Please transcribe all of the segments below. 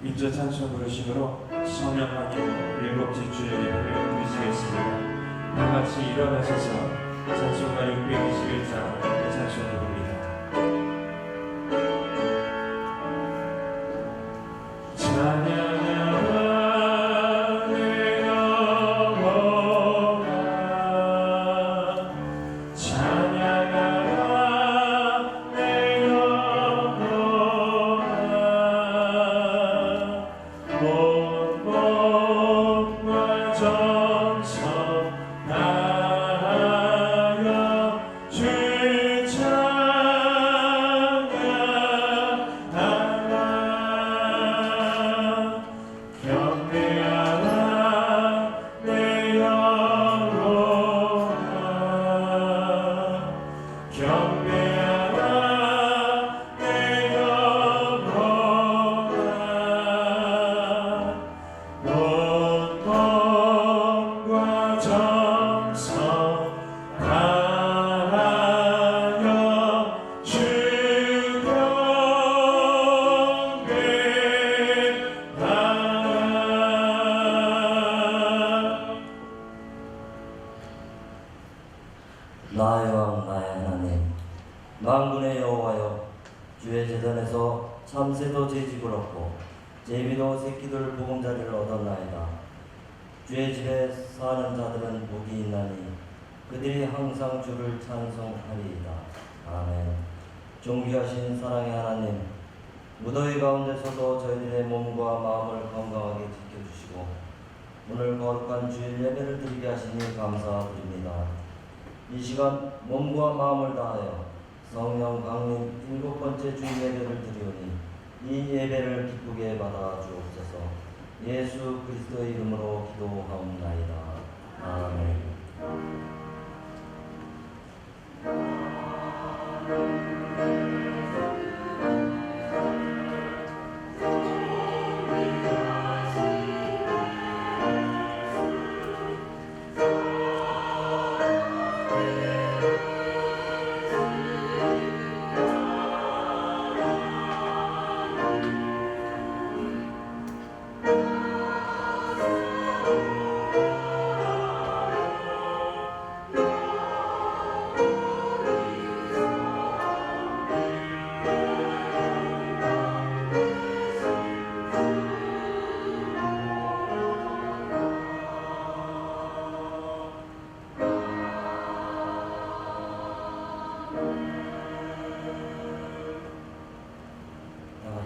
입저 찬송 부르심으로 성령하고 일곱째 주일 예배를 드리시겠습니다. 다같이 일어나셔서 찬송가 621장 찬송을 부릅니다. 나의 왕 나의 하나님, 만군의 여호와여, 주의 제단에서 참새도 제집을 얻고 제비도 새끼들 보금자리를 얻었나이다. 주의 집에 사는 자들은 복이 있나니 그들이 항상 주를 찬송하리이다. 아멘. 존귀하신 사랑의 하나님, 무더위 가운데서도 저희들의 몸과 마음을 건강하게 지켜주시고 오늘 거룩한 주일 예배를 드리게 하시니 감사드립니다. 이 시간 몸과 마음을 다하여 성령 강림 7번째 주일 예배를 드리오니 이 예배를 기쁘게 받아 주옵소서. 예수 그리스도의 이름으로 기도하옵나이다. 아멘.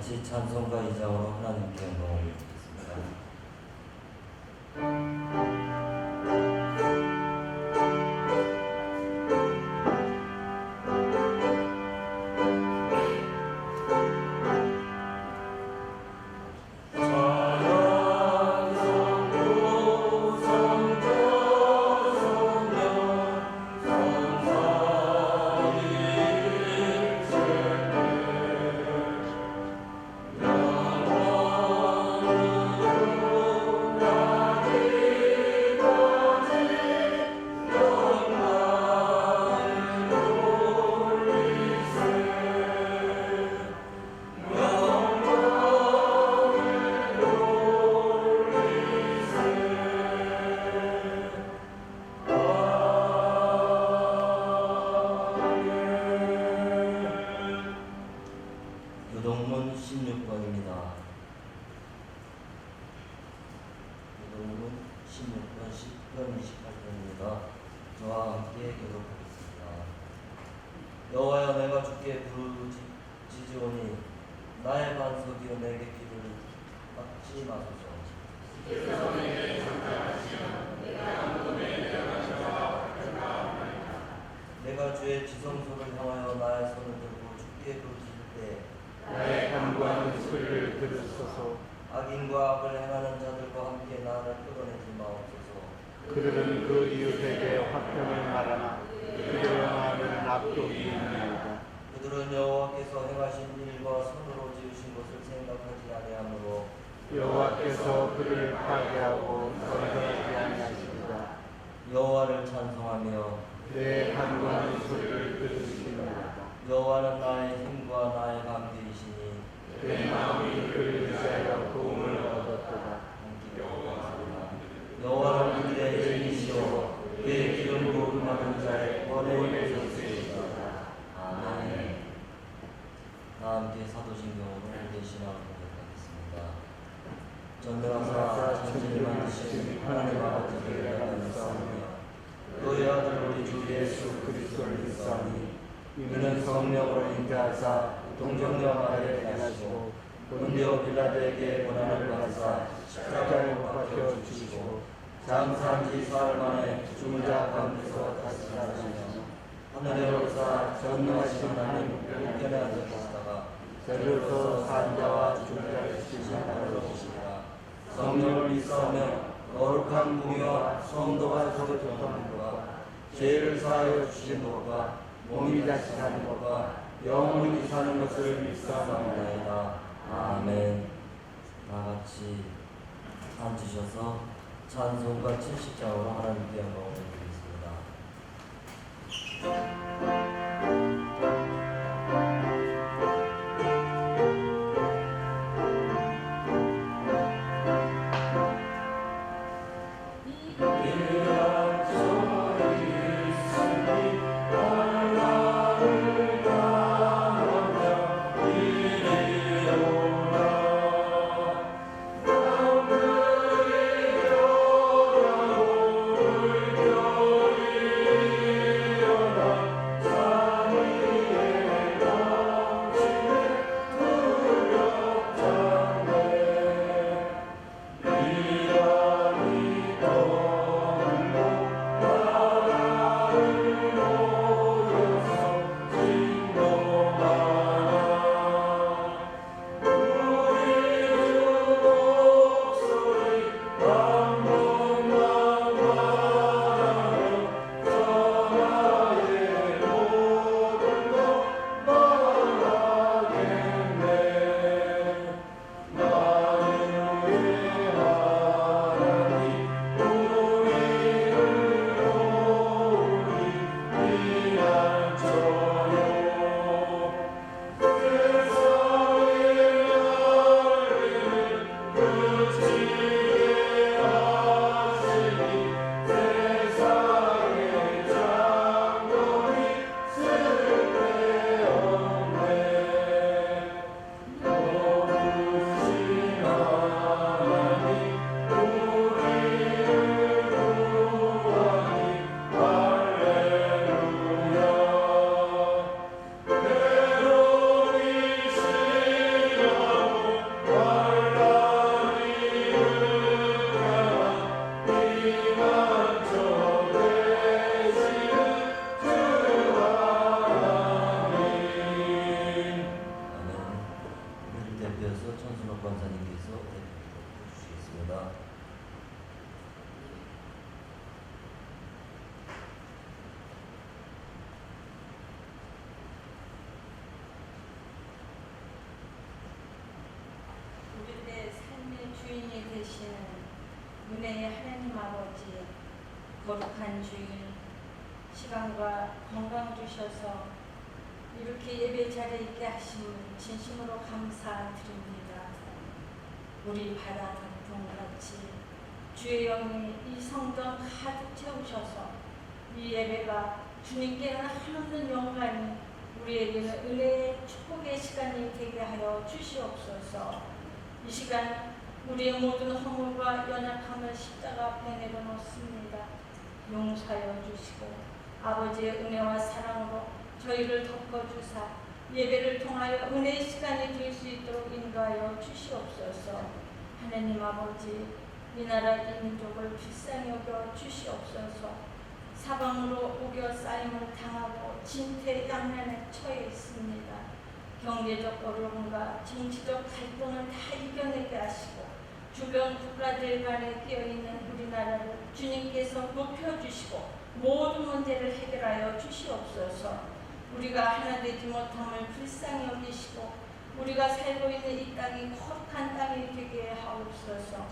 같이 찬송가 2장으로 하나님께 영광을 드리겠습니다. 교동문 16번입니다. 교동문 16번 10번 28번입니다. 저와 함께 교독하겠습니다. 여호와여 내가 주께 부르짖으오니 나의 반석이여 내게 귀를 막지 마소서. 내가 주의 지성소를 향하여 나의 손을 들고 주께 부르짖을 때 나의 간구하는 소리를 들으소서. 악인과 악을 행하는 자들과 함께 나를 끌어내지 마옵소서. 그들은 그 이웃에게 화평을 말하나 그들의 마음은 악독이 있나이다. 그들은 여호와께서 행하신 일과 손으로 지으신 것을 생각하지 아니하므로 여호와께서 그를 파괴하고 건설하지 아니하시리라. 여호와를 찬송하며 내 간구하는 소리를 들으시니이다. 여호와는 나의 힘과 나의 강대이시니 내 마음이 그를 위하여 도움을 얻었도다. 여호와는 그들의 힘이시오 그의 기름 부음 받은 자의 번외의 것이시다. 아멘. 다 함께 사도신경으로 우리의 신앙을 고백하겠습니다. 전능하사 천지를 만드신 하나님 아버지를 내가 믿사오며 그의 아들 우리 주 예수 그리스도를 믿사오니 이는 성령으로 인자하사 동정녀 마리아에게 하시고 본디오 빌라도에게 고난을 받으사 십자가에 못 박혀 죽으시고 장사한 지 사흘 만에 죽은 자 가운데서 다시 살아나시며 하늘에 오르사 전능하신 하나님 우편에 앉아 계시다가 저리로서 산 자와 죽은 자를 심판하러 오시리라. 성령을 믿사오며 거룩한 공의와 성도가 서로 교통하는 것과 죄를 사하여 주신 것과 몸이 다시 사는 것과 영원히 사는 것을 믿사옵나이다. 아멘. 다같이 앉으셔서 찬송가 70장으로 하나님께 영광을 드리겠습니다. 대표해서 천순옥 권사님께서 해주시겠습니다. 우리들의 삶의 주인이 되시는 은혜의 하나님 아버지, 거룩한 주일, 시간과 건강 주셔서 이렇게 예배 자리에 있게 하심을 진심으로 감사드립니다. 우리 바다 동같이 주의 영이 이 성전 가득 채우셔서 이 예배가 주님께는 한없는 영광이 우리에게는 은혜의 축복의 시간이 되게 하여 주시옵소서. 이 시간 우리의 모든 허물과 연약함을 십자가 앞에 내려놓습니다. 용서하여 주시고 아버지의 은혜와 사랑으로 저희를 덮어주사 예배를 통하여 은혜의 시간이 될 수 있도록 인도하여 주시옵소서. 하나님 아버지, 이 나라 이 민족을 불쌍히 여겨 주시옵소서. 사방으로 우겨 쌓임을 당하고 진퇴양난에 처해 있습니다. 경제적 어려움과 정치적 갈등을 다 이겨내게 하시고 주변 국가들 간에 끼어있는 우리나라를 주님께서 높여주시고 모든 문제를 해결하여 주시옵소서. 우리가 하나 되지 못함을 불쌍히 여기시고 우리가 살고 있는 이 땅이 거룩한 땅이 되게 하옵소서.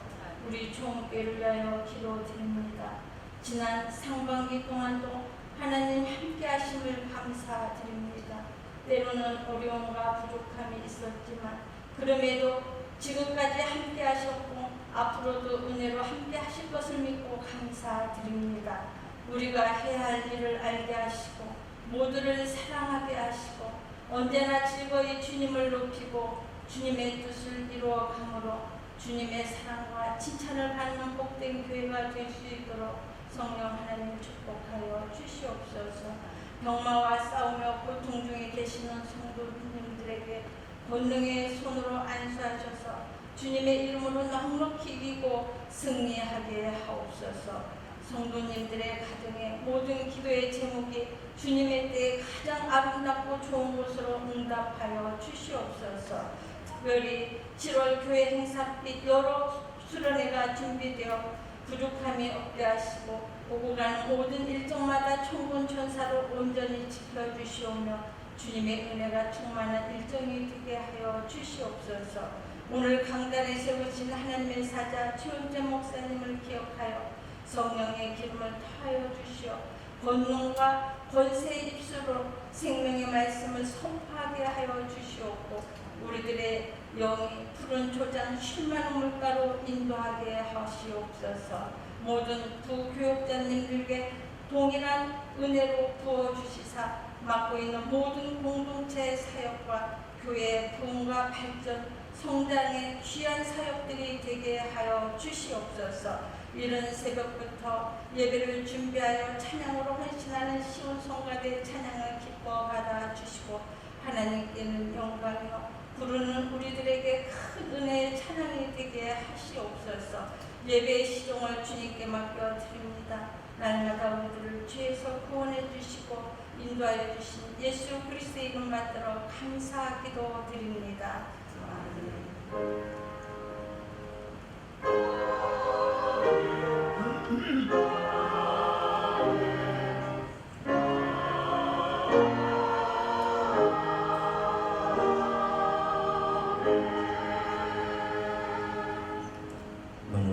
우리 총교회를 위하여 기도드립니다. 지난 상반기 동안도 하나님 함께 하심을 감사드립니다. 때로는 어려움과 부족함이 있었지만 그럼에도 지금까지 함께 하셨고 앞으로도 은혜로 함께 하실 것을 믿고 감사드립니다. 우리가 해야 할 일을 알게 하시고 모두를 사랑하게 하시고 언제나 즐거이 주님을 높이고 주님의 뜻을 이루어감으로 주님의 사랑과 칭찬을 받는 복된 교회가 될 수 있도록 성령 하나님 축복하여 주시옵소서. 병마와 싸우며 고통 중에 계시는 성도님들에게 권능의 손으로 안수하셔서 주님의 이름으로 넉넉히 이기고 승리하게 하옵소서. 성도님들의 가정의 모든 기도의 제목이 주님의 때에 가장 아름답고 좋은 곳으로 응답하여 주시옵소서. 특별히 7월 교회 행사 및 여러 수련회가 준비되어 부족함이 없게 하시고 오고 가는 모든 일정마다 천군 천사로 온전히 지켜주시오며 주님의 은혜가 충만한 일정이 되게 하여 주시옵소서. 오늘 강단에 세우신 하나님의 사자 최은재 목사님을 기억하여 성령의 기름을 더하여 주시어 권능과 권세의 입술로 생명의 말씀을 선포하게 하여 주시옵고 우리들의 영이 푸른 초장 쉴만한 물가로 인도하게 하시옵소서. 모든 부교육자님들에게 동일한 은혜로 부어주시사 맡고 있는 모든 공동체의 사역과 교회의 부흥과 발전, 성장의 귀한 사역들이 되게 하여 주시옵소서. 이른 새벽부터 예배를 준비하여 찬양으로 헌신하는 시온성가대 찬양을 기뻐 받아 주시고 하나님께는 영광이요 부르는 우리들에게 큰 은혜의 찬양이 되게 하시옵소서. 예배의 시종을 주님께 맡겨드립니다. 날마다 우리들을 죄에서 구원해 주시고 인도하여 주신 예수 그리스도의 이름 받들어 감사 기도 드립니다. 아멘.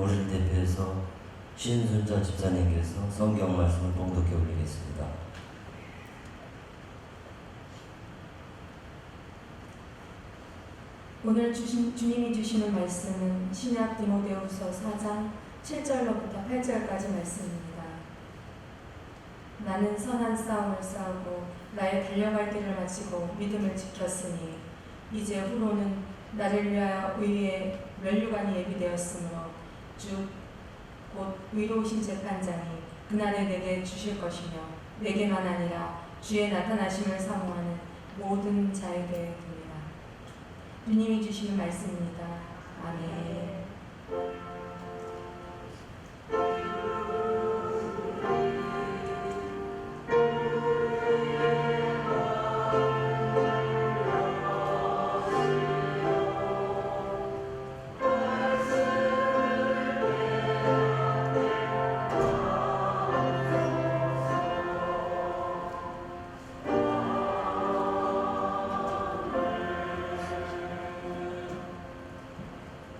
오늘 대표해서 신순자 집사님께서 성경 말씀을 봉독해 올리겠습니다. 오늘 주님이 주시는 말씀은 신약 디모데후서 4장 7절로부터 8절까지 말씀입니다. 나는 선한 싸움을 싸우고 나의 달려갈 길을 마치고 믿음을 지켰으니 이제 후로는 나를 위하여 의의 면류관이 예비되었으므로 주 곧 의로우신 재판장이 그날에 내게 주실 것이며 내게만 아니라 주의 나타나심을 사모하는 모든 자에게 됩니다. 주님이 주시는 말씀입니다. 아멘.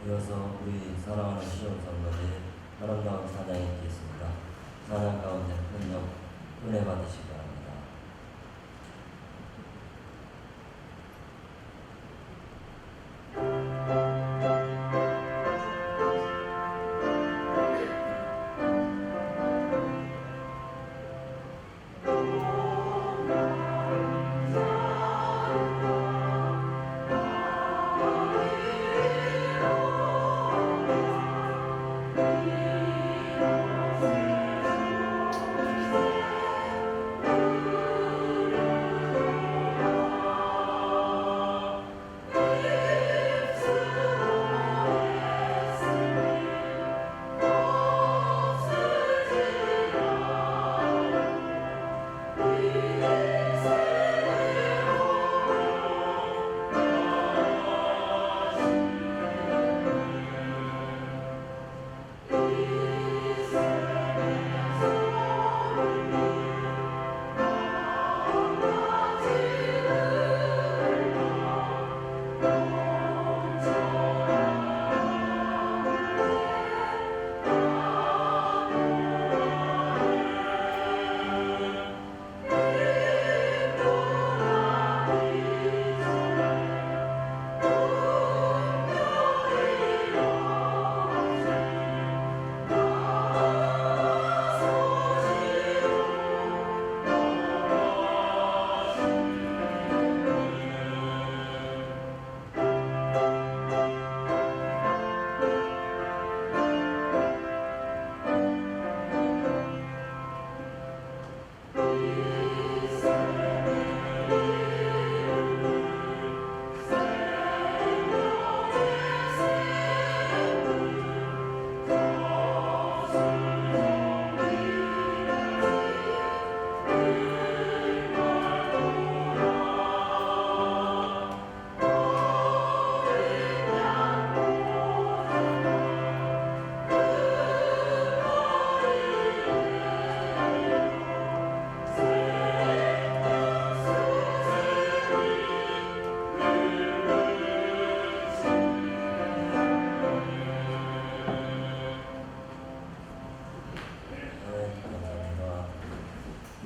이어서 우리 사랑하는 시종성도의 아름다운 찬양이 있겠습니다. 찬양 가운데 은혜 받으시기 바랍니다.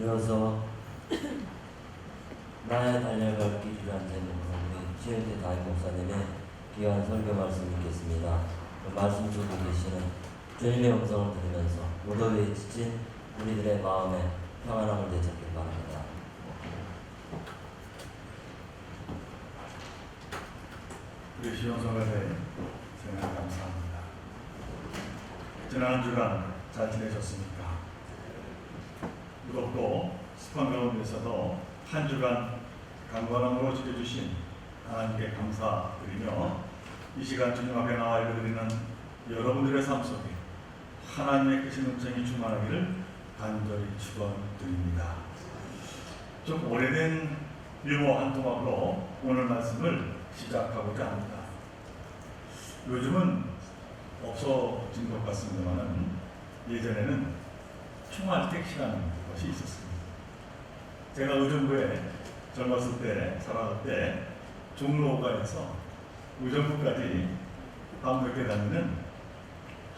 이어서 나의 달려갈 길이란 제목으로 우리 최은태 담임 목사님의 귀한 설교 말씀 읽겠습니다. 그 말씀 속에 계시는 주님의 음성을 들으면서 무더위에 지친 우리들의 마음에 평안함을 되찾길 바랍니다. 우리 시온성가대 생각 감사합니다. 지난 주간 잘 지내셨습니까? 무덥고 습한 가운데서도 한 주간 강건함으로 지켜주신 하나님께 감사드리며 이 시간 주님 앞에 나와 예배드리는 여러분들의 삶 속에 하나님의 크신 음성이 충만하기를 간절히 축원드립니다. 좀 오래된 유머 한 토막으로 오늘 말씀을 시작하고자 합니다. 요즘은 없어진 것 같습니다만 예전에는 총알택시라는 것이 있었습니다. 제가 의정부에 젊었을 때 살아갈 때 종로가에서 의정부까지 밤늦게 다니는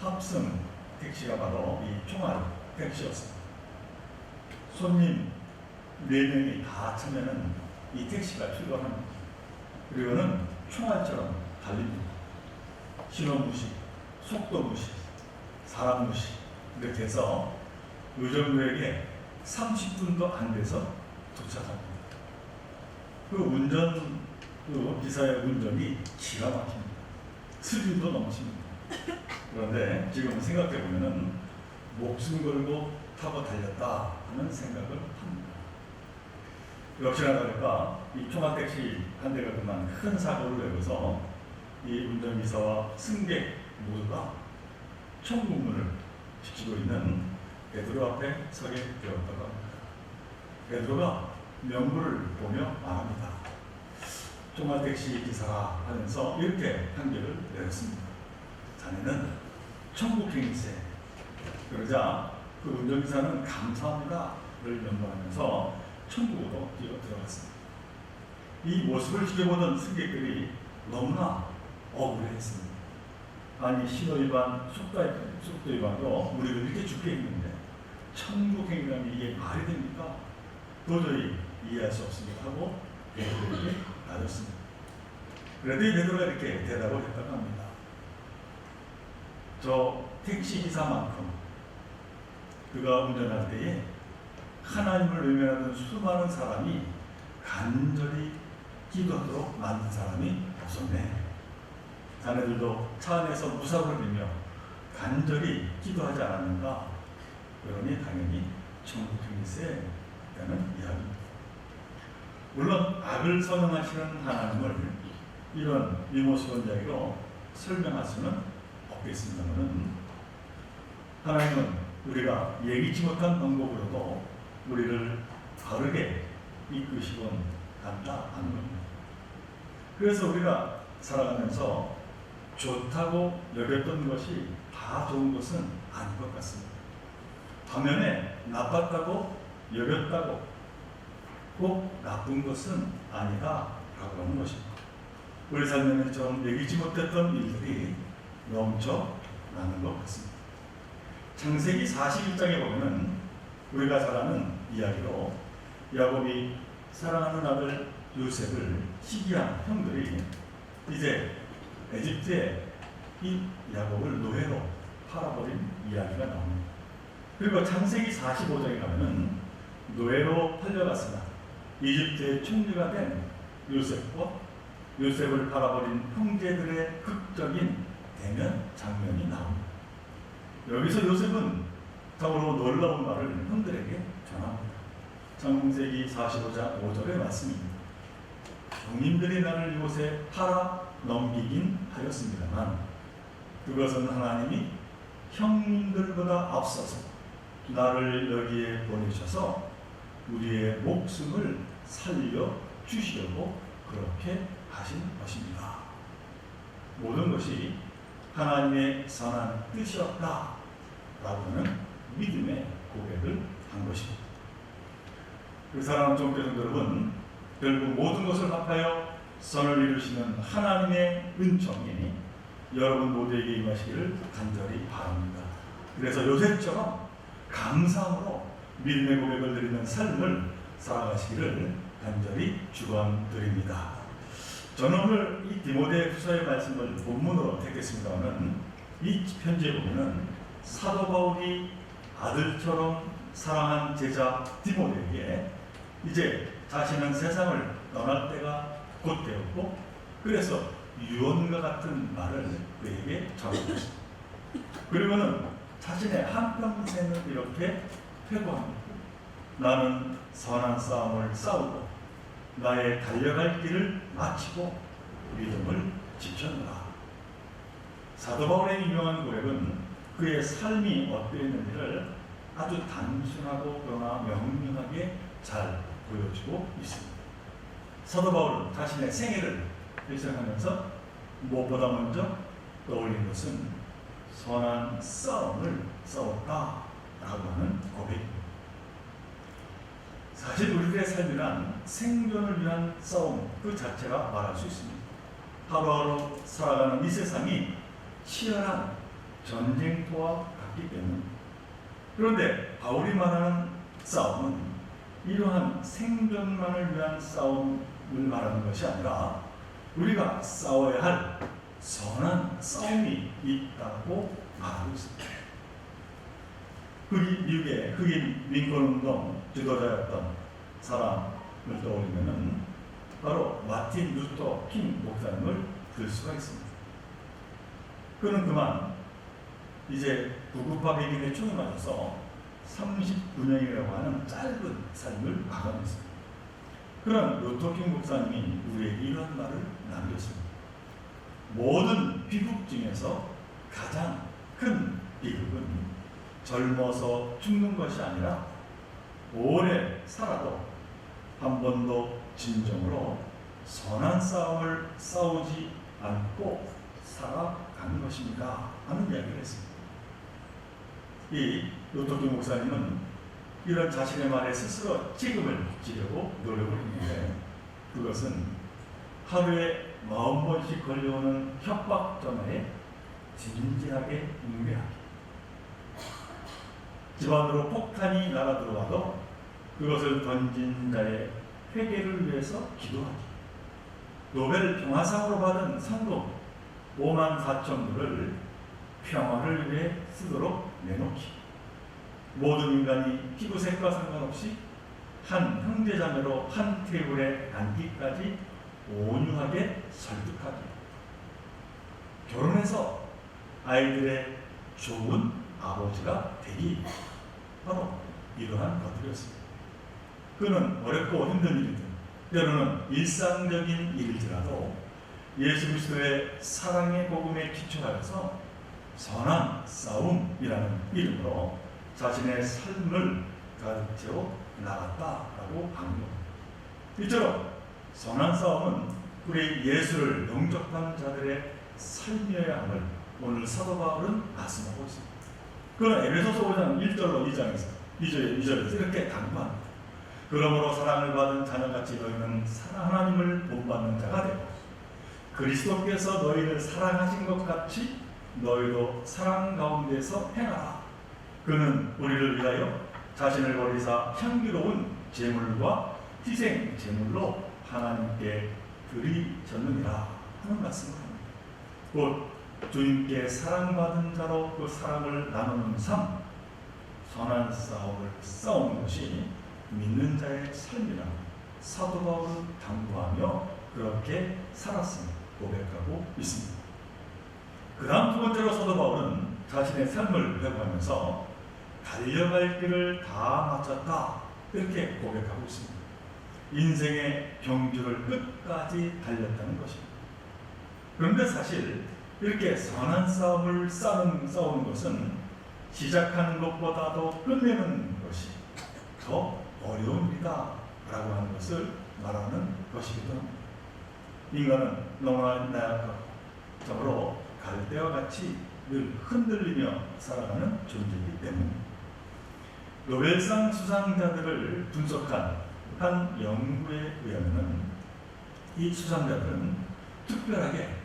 합승 택시가 바로 이 총알택시였습니다. 손님 4명이 다 차면은 이 택시가 출발합니다. 그리고는 총알처럼 달립니다. 신호 무시, 속도 무시, 사람 무시 이렇게 해서 의정부에게 30분도 안 돼서 도착합니다. 그 기사의 운전이 기가 막힙니다. 스릴도 넘칩니다. 그런데 지금 생각해 보면은 목숨 걸고 타고 달렸다 하는 생각을 합니다. 역시나 다를까 이 총알택시 한 대가 그만 큰 사고를 내고서 이 운전기사와 승객 모두가 천국문을 지키고 있는 베드로 앞에 서게 되었다고 합니다. 베드로가 명부를 보며 말합니다. 총알택시 기사가 하면서 이렇게 판결을 내렸습니다. 자네는 천국행세. 그러자 그 운전기사는 감사합니다를 면모하면서 천국으로 뛰어 들어갔습니다. 이 모습을 지켜보던 승객들이 너무나 억울했습니다. 아니 신호 위반, 속도 위반도 우리를 이렇게 죽게 했는데 천국 행이라면 이게 말이 됩니까? 도저히 이해할 수 없습니다 하고 베드로에게 나눴습니다. 그래도 이 베드로가 이렇게 대답을 했다고 합니다. 저 택시기사만큼 그가 운전할 때에 하나님을 외면하던 수많은 사람이 간절히 기도하도록 만든 사람이 없었네. 자네들도 차 안에서 무사고를 빌며 간절히 기도하지 않았는가? 그러니 당연히 천국행일세 라는 이야기입니다. 물론 악을 선언하시는 하나님을 이런 위모스러운 이야기로 설명할 수는 없겠습니다만 하나님은 우리가 예기치 못한 방법으로도 우리를 바르게 이끄시곤 간다 하는 겁니다. 그래서 우리가 살아가면서 좋다고 여겼던 것이 다 좋은 것은 아닌 것 같습니다. 반면에 나빴다고 여겼다고 꼭 나쁜 것은 아니다 라고 하는 것입니다. 우리 삶에는 좀 예기치 못했던 일들이 넘쳐나는 것 같습니다. 창세기 41장에 보면 우리가 잘 아는 이야기로 야곱이 사랑하는 아들 요셉을 시기한 형들이 이제 에집트에 이 야곱을 노예로 팔아버린 이야기가 나옵니다. 그리고 창세기 45장에 가면은 노예로 팔려갔으나 이집트의 총리가 된 요셉과 요셉을 팔아버린 형제들의 극적인 대면 장면이 나옵니다. 여기서 요셉은 참으로 놀라운 말을 형들에게 전합니다. 창세기 45장 5절의 말씀입니다. 형님들이 나를 이곳에 팔아 넘기긴 하였습니다만 그것은 하나님이 형님들보다 앞서서 나를 여기에 보내셔서 우리의 목숨을 살려 주시려고 그렇게 하신 것입니다. 모든 것이 하나님의 선한 뜻이었다 라고 하는 믿음의 고백을 한 것입니다. 그 사랑하는 종교성도 여러분, 결국 모든 것을 합하여 선을 이루시는 하나님의 은총이 여러분 모두에게 임하시기를 간절히 바랍니다. 그래서 요셉처럼 감사함으로 믿음의 고백을 드리는 삶을 살아가시기를 간절히 축원드립니다. 저는 오늘 이 디모데후서의 말씀을 본문으로 택했습니다만 이 편지에 보면은 사도 바울이 아들처럼 사랑한 제자 디모데에게 이제 자신은 세상을 떠날 때가 곧 되었고 그래서 유언과 같은 말을 그에게 전합니다. 그리고는 자신의 한평생을 이렇게 회고합니다. 나는 선한 싸움을 싸우고 나의 달려갈 길을 마치고 믿음을 지켰노라. 사도 바울의 유명한 고백은 그의 삶이 어떠했는지를 아주 단순하고 그러나 명료하게 잘 보여주고 있습니다. 사도 바울은 자신의 생애를 일생하면서 무엇보다 먼저 떠올린 것은 선한 싸움을 싸웠다라고 하는 고백입니다. 사실 우리들의 삶이란 생존을 위한 싸움 그 자체가 말할 수 있습니다. 하루하루 살아가는 이 세상이 치열한 전쟁터와 같기 때문입니다. 그런데 바울이 말하는 싸움은 이러한 생존만을 위한 싸움을 말하는 것이 아니라 우리가 싸워야 할 선한 싸움이 있다고 말하고 있습니다. 미국의 흑인 민권운동 지도자였던 사람을 떠올리면은 바로 마틴 루터 킹 목사님을 들 수가 있습니다. 그는 그만 이제 구급파 백인의 총에 맞아서 39년이라고 하는 짧은 삶을 마감했습니다. 그런 루터 킹 목사님이 우리에게 이런 말을 남겼습니다. 모든 비극 중에서 가장 큰 비극은 젊어서 죽는 것이 아니라 오래 살아도 한 번도 진정으로 선한 싸움을 싸우지 않고 살아가는 것입니다 하는 이야기를 했습니다. 이 루터킹 목사님은 이런 자신의 말에 스스로 책임을 지려고 노력을 했는데 그것은 하루에 40번씩 걸려오는 협박 전화에 진지하게 묵매하기. 집안으로 폭탄이 날아들어와도 그것을 던진 자의 회개를 위해서 기도하기. 노벨 평화상으로 받은 상금 54,000불을 평화를 위해 쓰도록 내놓기. 모든 인간이 피부색과 상관없이 한 형제자매로 한 테이블에 앉기까지 온유하게 설득하기. 결혼해서 아이들의 좋은 아버지가 되기. 바로 이러한 것들이었습니다. 그는 어렵고 힘든 일이든 때로는 일상적인 일이더라도 예수 그리스도의 사랑의 복음에 기초하여서 선한 싸움이라는 이름으로 자신의 삶을 가르쳐 나갔다라고 합니다. 이처럼 선한 싸움은 우리 예수를 영접한 자들의 삶이어야 함을 오늘 사도 바울은 말씀하고 있습니다. 그는 에베소서 5장 1절로 2절에서 이렇게 당부합니다. 그러므로 사랑을 받은 자녀같이 너희는 하나님을 본받는 자가 되고 그리스도께서 너희를 사랑하신 것 같이 너희도 사랑 가운데서 행하라. 그는 우리를 위하여 자신을 버리사 향기로운 제물과 희생 제물로 하나님께 드리셨느니라 하는 말씀을 합니다. 곧 주님께 사랑받은 자로 그 사랑을 나누는 삶, 선한 싸움을 싸우는 것이 믿는 자의 삶이라고 사도 바울은 당부하며 그렇게 살았음을 고백하고 있습니다. 그 다음 두 번째로 사도 바울은 자신의 삶을 회고하면서 달려갈 길을 다 마쳤다 이렇게 고백하고 있습니다. 인생의 경주를 끝까지 달렸다는 것입니다. 그런데 사실 이렇게 선한 싸움을 싸우는 것은 시작하는 것보다도 끝내는 것이 더 어려운 일이다 라고 하는 것을 말하는 것이기도 합니다. 인간은 너무나 나약하고 참으로 갈대와 같이 늘 흔들리며 살아가는 존재이기 때문입니다. 노벨상 수상자들을 분석한 한 연구에 의하면 이 수상자들은 특별하게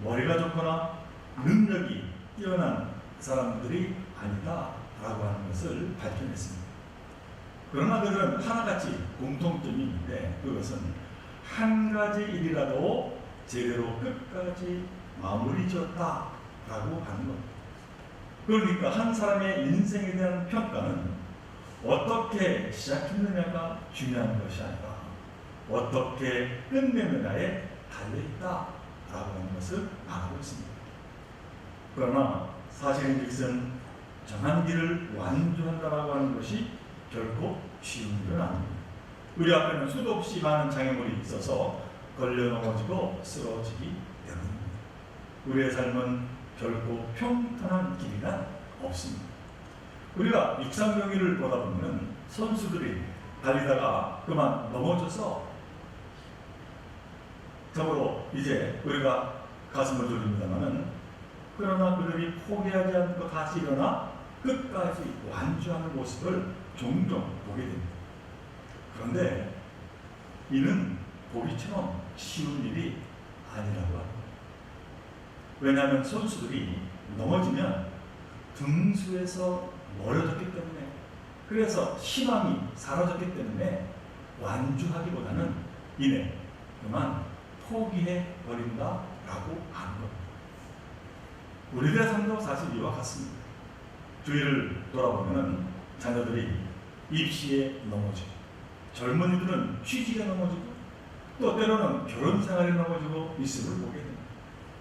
머리가 좋거나 능력이 뛰어난 사람들이 아니다 라고 하는 것을 밝혀냈습니다. 그러나 그들은 하나같이 공통점이 있는데 그것은 한 가지 일이라도 제대로 끝까지 마무리 지었다 라고 하는 겁니다. 그러니까 한 사람의 인생에 대한 평가는 어떻게 시작했느냐가 중요한 것이 아니라 어떻게 끝내느냐에 달려있다 라고 하는 것을 말하고 있습니다. 그러나 사실인즉슨 정한 길을 완주한다라고 하는 것이 결코 쉬운 일은 아닙니다. 우리 앞에는 수도 없이 많은 장애물이 있어서 걸려 넘어지고 쓰러지기 때문입니다. 우리의 삶은 결코 평탄한 길이란 없습니다. 우리가 육상 경기를 보다 보면 선수들이 달리다가 그만 넘어져서 참으로 이제 우리가 가슴을 졸립니다만은 그러나 그들이 포기하지 않고 다시 일어나 끝까지 완주하는 모습을 종종 보게 됩니다. 그런데 이는 보기처럼 쉬운 일이 아니라고 합니다. 왜냐하면 선수들이 넘어지면 등수에서 멀어졌기 때문에 그래서 희망이 사라졌기 때문에 완주하기보다는 이내 그만 포기해 버린다라고 하는 겁니다. 우리들의 삶도 사실 이와 같습니다. 주위를 돌아보면 자녀들이 입시에 넘어지고 젊은이들은 취직에 넘어지고 또 때로는 결혼 생활에 넘어지고 있음을 보게 됩니다.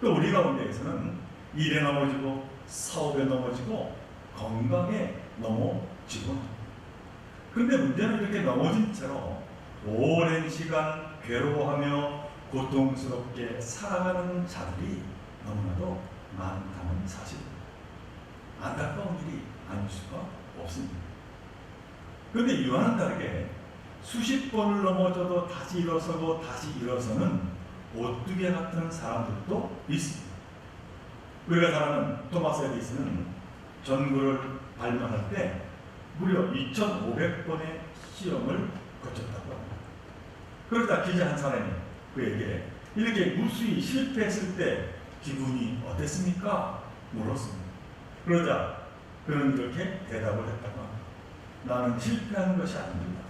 또 우리 가운데에서는 일에 넘어지고 사업에 넘어지고 건강에 넘어지고 합니다. 그런데 문제는 이렇게 넘어진 채로 오랜 시간 괴로워하며 고통스럽게 살아가는 자들이 너무나도 많다는 사실입니다. 안타까운 일이 아닐 수가 없습니다. 그런데 이와는 다르게 수십 번을 넘어져도 다시 일어서고 다시 일어서는 오뚜기 같은 사람들도 있습니다. 우리가 잘 아는 토마스 에디슨은 전구를 발명할 때 무려 2,500번의 시험을 거쳤다고 합니다. 그러다 기자 한 사람이 그에게 이렇게 무수히 실패했을 때 기분이 어땠습니까? 물었습니다. 그러자 그는 이렇게 대답을 했다고 합니다. 나는 실패한 것이 아닙니다.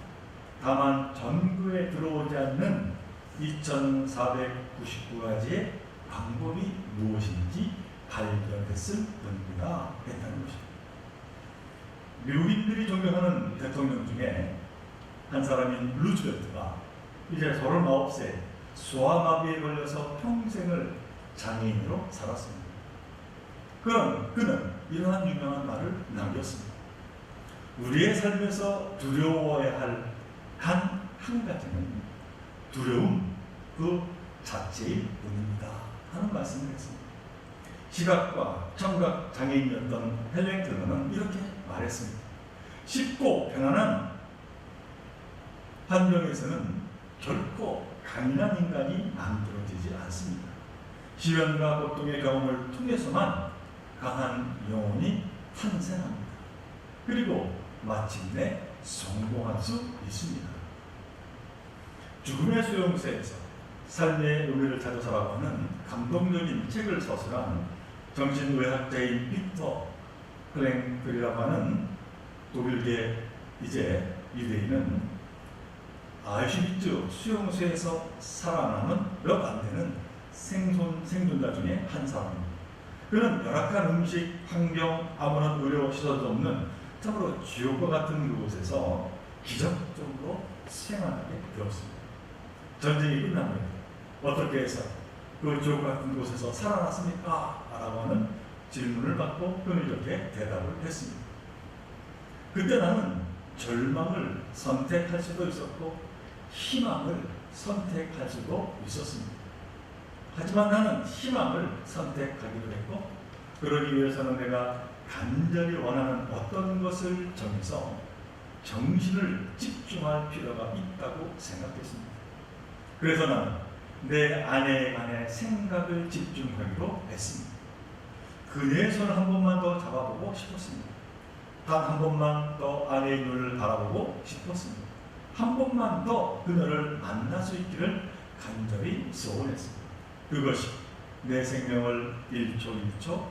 다만 전구에 들어오지 않는 2499가지의 방법이 무엇인지 발견했을 뿐이다 했다는 것입니다. 미국인들이 존경하는 대통령 중에 한 사람인 루즈벨트가 이제 39세 소아마비에 걸려서 평생을 장애인으로 살았습니다. 그는 이러한 유명한 말을 남겼습니다. 우리의 삶에서 두려워해야 할 단 한 가지는 두려움 그 자체일 뿐입니다 하는 말씀을 했습니다. 시각과 청각 장애인이었던 헬렌 켈러는 이렇게 말했습니다. 쉽고 편안한 환경에서는 결코 강인한 인간이 만들어지지 않습니다. 시련과 고통의 경험을 통해서만 강한 영혼이 탄생합니다. 그리고 마침내 성공할 수 있습니다. 죽음의 수용소에서 삶의 의미를 찾아서라고 하는 감동적인 책을 서술한 정신의학자인 빅터 프랭클이라고 하는 독일계 이제 유대인은 아우슈비츠 수용소에서 살아남은 몇 안 되는 생존자 중에 한 사람입니다. 그는 열악한 음식, 환경, 아무런 의료 시설도 없는 참으로 지옥과 같은 그곳에서 기적적으로 생활하게 되었습니다. 전쟁이 끝나면 어떻게 해서 그 지옥 같은 곳에서 살아났습니까? 라고 하는 질문을 받고 그는 이렇게 대답을 했습니다. 그때 나는 절망을 선택할 수도 있었고 희망을 선택할 수도 있었습니다. 하지만 나는 희망을 선택하기로 했고 그러기 위해서는 내가 간절히 원하는 어떤 것을 정해서 정신을 집중할 필요가 있다고 생각했습니다. 그래서 나는 내 아내에 관해 생각을 집중하기로 했습니다. 그녀의 손을 한 번만 더 잡아보고 싶었습니다. 단 한 번만 더 아내의 눈을 바라보고 싶었습니다. 한 번만 더 그녀를 만날 수 있기를 간절히 소원했습니다. 그것이 내 생명을 1초 1초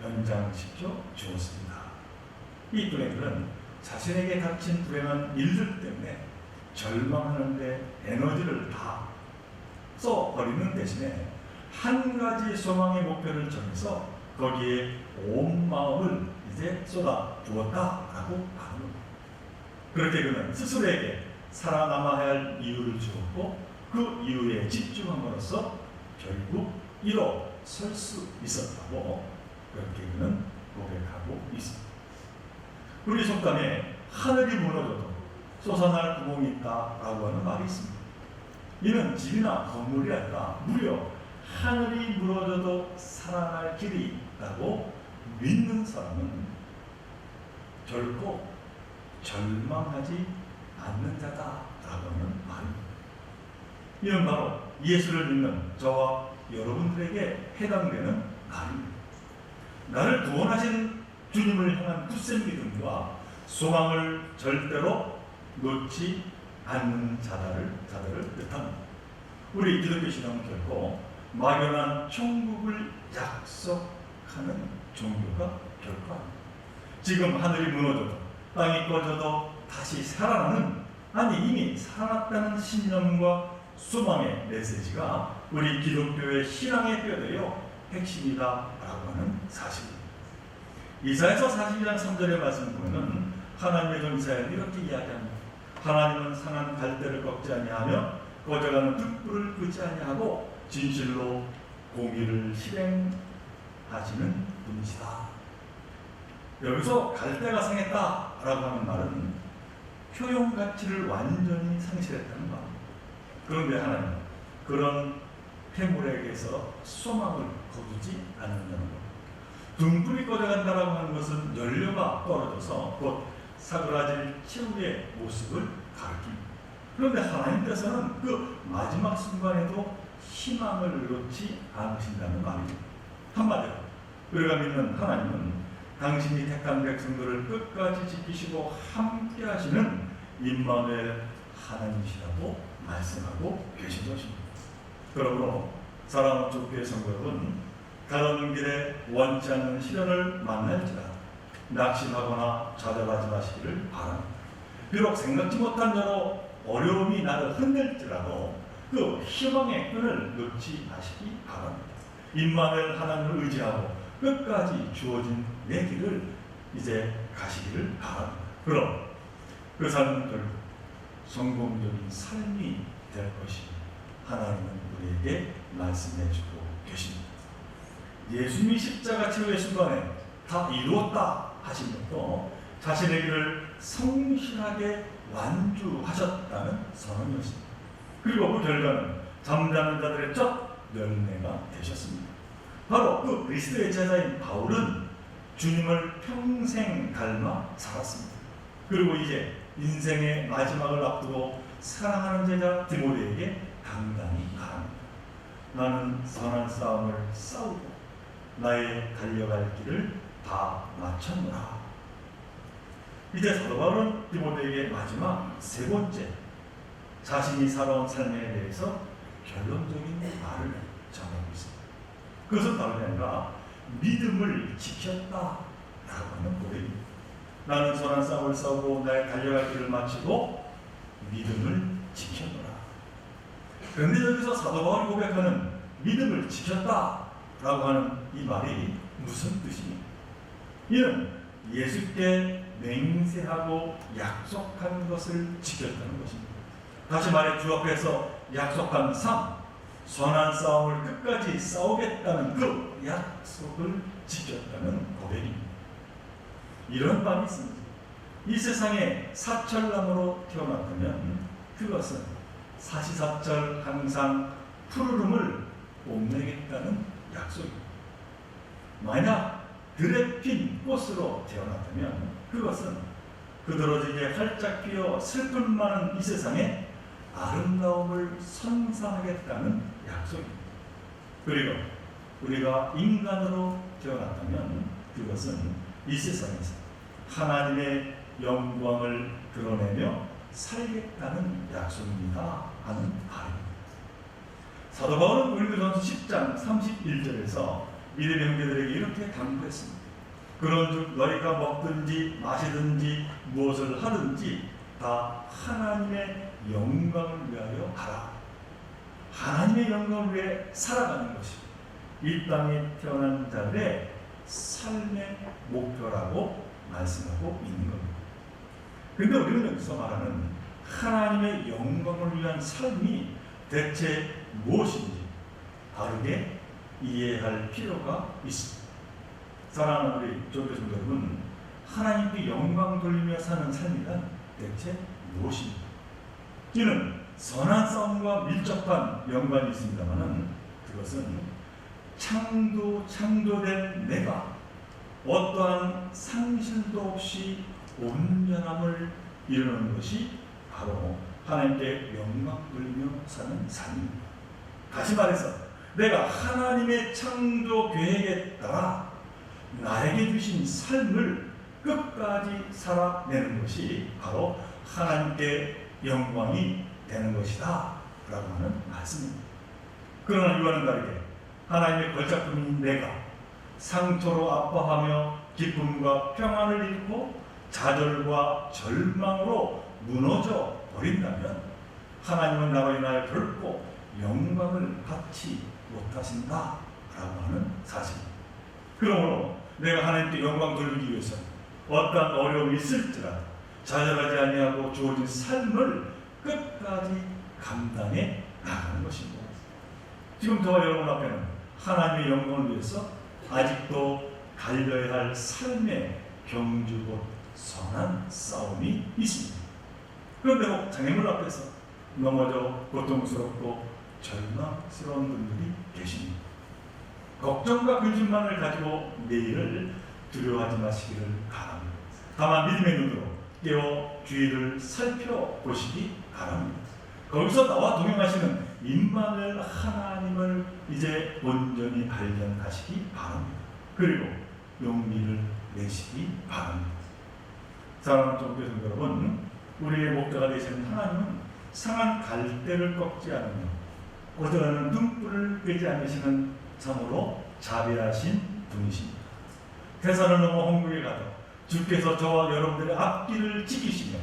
연장시켜 주었습니다. 이 불행들은 자신에게 닥친 불행한 일들 때문에 절망하는데 에너지를 다 써버리는 대신에 한 가지 소망의 목표를 정해서 거기에 온 마음을 이제 쏟아 부었다라고 합니다. 그렇게 그는 스스로에게 살아남아야 할 이유를 주었고 그 이유에 집중함으로써 결국 일어설 수 있었다고 그렇게 그는 고백하고 있습니다. 우리 속담에 하늘이 무너져도 솟아날 구멍이 있다라고 하는 말이 있습니다. 이는 집이나 건물이 아니라 무려 하늘이 무너져도 살아날 길이 있다고 믿는 사람은 결코 절망하지 않는 자다라고 하는 말입니다. 이는 바로 예수를 믿는 저와 여러분들에게 해당되는 말입니다. 나를 구원하신 주님을 향한 굳센 믿음과 소망을 절대로 놓지 않는 자들을 뜻합니다. 우리 기독교 신앙은 결코 막연한 천국을 약속하는 종교가 결코 아닙니다. 지금 하늘이 무너져도 땅이 꺼져도 다시 살아나는, 아니 이미 살아났다는 신념과 소망의 메시지가 우리 기독교의 신앙의 뼈대요 핵심이다라고 하는 사실입니다. 이사야서 42장 3절의 말씀 보면 하나님의 종 이사야는 이렇게 이야기합니다. 하나님은 상한 갈대를 꺾지 아니하며 꺼져가는 등불을 끄지 아니하고 진실로 공의를 실행하시는 분이시다. 여기서 갈대가 상했다라고 하는 말은 효용 가치를 완전히 상실했다는 말입니다. 그런데 하나님은 그런 태물에게서 소망을 거두지 않는다는 것. 등불이 꺼져간다라고 하는 것은 연료가 떨어져서 곧 사그라질 최후의 모습을 가리킵니다. 그런데 하나님께서는 그 마지막 순간에도 희망을 놓지 않으신다는 말입니다. 한마디로 우리가 믿는 하나님은 당신이 택한 백성들을 끝까지 지키시고 함께 하시는 임마누엘 하나님이시라고 말씀하고 계신 것입니다. 그러므로 사랑하는 주교회 성도 여러분, 가는 길에 원치 않는 시련을 만날지라 낙심하거나 좌절하지 마시기를 바랍니다. 비록 생각지 못한 여러 어려움이 나를 흔들지라도 그 희망의 끈을 놓지 마시기 바랍니다. 임마누엘 하나님을 의지하고 끝까지 주어진 내 길을 이제 가시기를 바랍니다. 그럼 그 삶은 결국 성공적인 삶이 될 것이 하나님은 우리에게 말씀해 주고 계십니다. 예수님이 십자가 치료의 순간에 다 이루었다 하신 것도 자신의 길을 성실하게 완주하셨다는 선언이었습니다. 그리고 그 결과는 잠자는 자들의 첫 열매가 되셨습니다. 바로 그 그리스도의 제자인 바울은 주님을 평생 닮아 살았습니다. 그리고 이제 인생의 마지막을 앞두고 사랑하는 제자 디모데에게 당당히 말합니다. 나는 선한 싸움을 싸우고 나의 달려갈 길을 다 마쳤노라. 이제 사도 바울은 디모데에게 마지막 세 번째 자신이 살아온 삶에 대해서 결론적인 말을 전하고 있습니다. 그것은 다름이 아니라 믿음을 지켰다라고 하는 고백입니다. 나는 선한 싸움을 싸우고 나의 달려갈 길을 마치고 믿음을 지켰노라. 그런데 여기서 사도 바울이 고백하는 믿음을 지켰다라고 하는 이 말이 무슨 뜻입니까? 이는 예수께 맹세하고 약속한 것을 지켰다는 것입니다. 다시 말해 주 앞에서 약속한 삶, 선한 싸움을 끝까지 싸우겠다는 그 약속을 지켰다는 고백입니다. 이런 말이 있습니다. 이 세상에 사철나무로 태어났다면 그것은 사시사철 항상 푸르름을 뽐내겠다는 약속입니다. 만약 들에 핀 꽃으로 태어났다면 그것은 그드러지게 활짝 피어 슬픔 많은 이 세상에 아름다움을 선사하겠다는 약속입니다. 그리고 우리가 인간으로 태어났다면 그것은 이 세상에서 하나님의 영광을 드러내며 살겠다는 약속입니다 하는 말입니다. 사도 바울은 고린도전서 10장 31절에서 믿음의 형제들에게 이렇게 당부했습니다. 그런즉 너희가 먹든지 마시든지 무엇을 하든지 다 하나님의 영광을 위하여 하라. 하나님의 영광을 위해 살아가는 것이 이 땅에 태어난 자들의 삶의 목표라고 말씀하고 있는 겁니다. 그런데 우리는 여기서 말하는 하나님의 영광을 위한 삶이 대체 무엇인지 바르게 이해할 필요가 있습니다. 사랑하는 우리 조교성 여러분, 하나님께 영광 돌리며 사는 삶이란 대체 무엇입니까? 이는 선한 싸움과 밀접한 연관이 있습니다만 그것은 창조된 내가 어떠한 상실도 없이 온전함을 이루는 것이 바로 하나님께 영광 돌리며 사는 삶입니다. 다시 말해서 내가 하나님의 창조 계획에 따라 나에게 주신 삶을 끝까지 살아내는 것이 바로 하나님께 영광이 되는 것이다 라고 하는 말씀입니다. 그러나 이와는 다르게 하나님의 걸작품인 내가 상처로 아파하며 기쁨과 평안을 잃고 좌절과 절망으로 무너져 버린다면 하나님은 나로 인하여 결코 영광을 받지 못하신다 라고 하는 사실입니다. 그러므로 내가 하나님께 영광 돌리기 위해서 어떠한 어려움이 있을지라도 좌절하지 아니하고 주어진 삶을 끝까지 감당해 나가는 것입니다. 지금 저와 여러분 앞에는 하나님의 영광을 위해서 아직도 달려야 할 삶의 경주 곧 선한 싸움이 있습니다. 그런데 혹 장애물 앞에서 넘어져 고통스럽고 절망스러운 분들이 계십니다. 걱정과 근심만을 가지고 내일을 두려워하지 마시기를 바랍니다. 다만 믿음의 눈으로 깨어 주위를 살펴보시기 바랍니다. 거기서 나와 동행하시는 임마누엘 하나님을 이제 온전히 발견하시기 바랍니다. 그리고 용기를 내시기 바랍니다. 사랑하는 종교성 여러분, 우리의 목자가 되시는 하나님은 상한 갈대를 꺾지 않으며 고전하는 등불을 끄지 않으시는 참으로 자비하신 분이십니다. 태산을 넘어 홍국에 가도 주께서 저와 여러분들의 앞길을 지키시며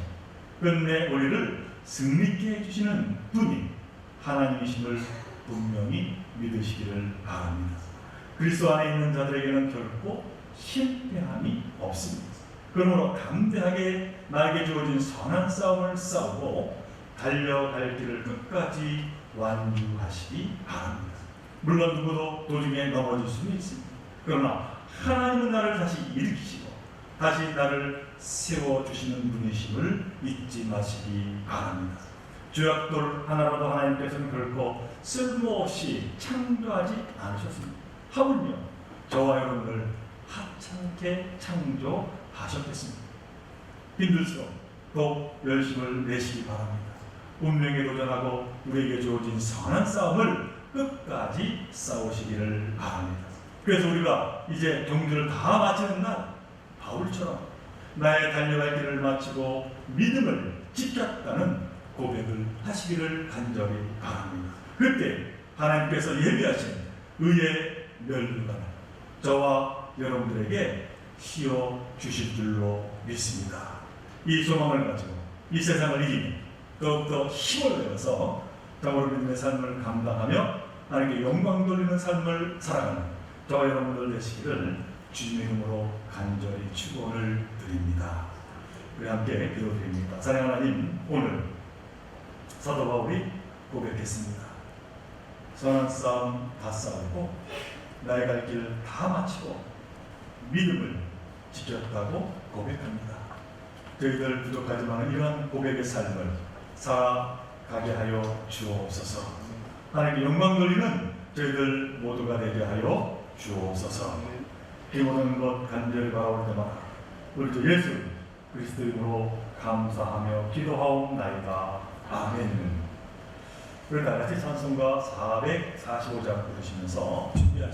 끝내 우리를 승리케 해주시는 분이 하나님이심을 분명히 믿으시기를 바랍니다. 그리스도 안에 있는 자들에게는 결코 실패함이 없습니다. 그러므로 담대하게 나에게 주어진 선한 싸움을 싸우고 달려갈 길을 끝까지 완주하시기 바랍니다. 물론 누구도 도중에 넘어질 수는 있습니다. 그러나 하나님은 나를 다시 일으키시고 다시 나를 세워주시는 분이심을 잊지 마시기 바랍니다. 죄악돌 하나라도 하나님께서는 결코 쓸모없이 창조하지 않으셨습니다. 하물며 저와 여러분을 하찮게 창조하셨겠습니다. 힘들수록 더욱 열심을 내시기 바랍니다. 운명에 도전하고 우리에게 주어진 선한 싸움을 끝까지 싸우시기를 바랍니다. 그래서 우리가 이제 경주를 다 마치는 날 바울처럼 나의 달려갈 길을 마치고 믿음을 지켰다는 고백을 하시기를 간절히 바랍니다. 그때 하나님께서 예비하신 의의 면류관을 저와 여러분들에게 씌워 주실 줄로 믿습니다. 이 소망을 가지고 이 세상을 이기며 더욱더 힘을 내어서 정으로 믿음의 삶을 감당하며 하나님께 영광 돌리는 삶을 살아가는 저와 여러분들 되시기를 주님의 이름으로 간절히 축원을 드립니다. 우리 함께 기도드립니다. 사랑하는 하나님, 오늘 사도 바울이 고백했습니다. 선한 싸움 다 싸우고 나의 갈 길 다 마치고 믿음을 지켰다고 고백합니다. 저희들 부족하지만 이러한 고백의 삶을 살아가게 하여 주옵소서. 하나님께 영광 돌리는 저희들 모두가 되게 하여 주옵소서. 이 모든 것 간절히 바라올 때마다 우리 주 예수 그리스도 이름으로 감사하며 기도하옵나이다. 아멘. 우리 다 같이 찬송가 445장 부르시면서 준비하시죠.